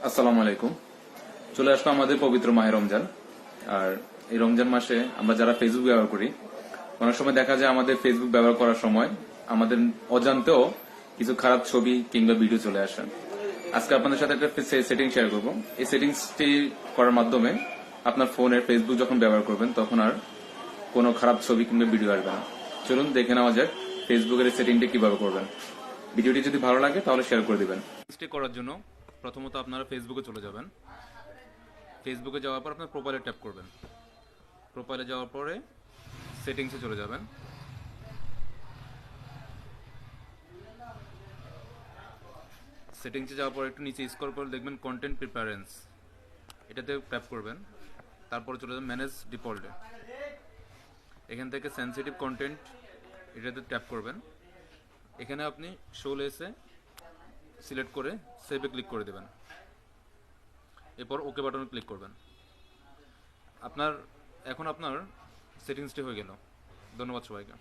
আসসালামু আলাইকুম। চলে আসলো আমাদের পবিত্র মাহে রমজান। আর এই রমজান মাসে আমরা যারা ফেসবুক ব্যবহার করি, অনেক সময় দেখা যায় আমাদের ফেসবুক ব্যবহার করার সময় আমাদের অজান্তেও কিছু খারাপ ছবি কিংবা ভিডিও চলে আসে। আজকে আপনাদের সাথে একটা সেটিং শেয়ার করব। এই সেটিংসটি করার মাধ্যমে আপনার ফোনের ফেসবুক যখন ব্যবহার করবেন তখন আর কোনো খারাপ ছবি কিংবা ভিডিও আসবে না। চলুন দেখে নেওয়া যাক ফেসবুকের এই সেটিংটি কিভাবে করবেন। ভিডিওটি যদি ভালো লাগে তাহলে শেয়ার করে দিবেন। করার জন্য প্রথমত আপনারা ফেসবুকে চলে যাবেন। ফেসবুকে যাওয়ার পর আপনার প্রোফাইলে ট্যাপ করবেন। প্রোফাইলে যাওয়ার পরে সেটিংসে চলে যাবেন। সেটিংসে যাওয়ার পর একটু নিচে স্ক্রল করে দেখবেন কন্টেন্ট প্রিফারেন্স, এটাতে ট্যাপ করবেন। তারপরে চলে যাবেন ম্যানেজ ডিফল্টে। এখান থেকে সেনসিটিভ কন্টেন্ট এটাতে ট্যাপ করবেন। এখানে আপনি শো লেসে সিলেক্ট করে সেভে ক্লিক করে দেবেন। এরপর ওকে বাটনে ক্লিক করবেন। এখন আপনার সেটিংসটি হয়ে গেল। ধন্যবাদ সবাইকে।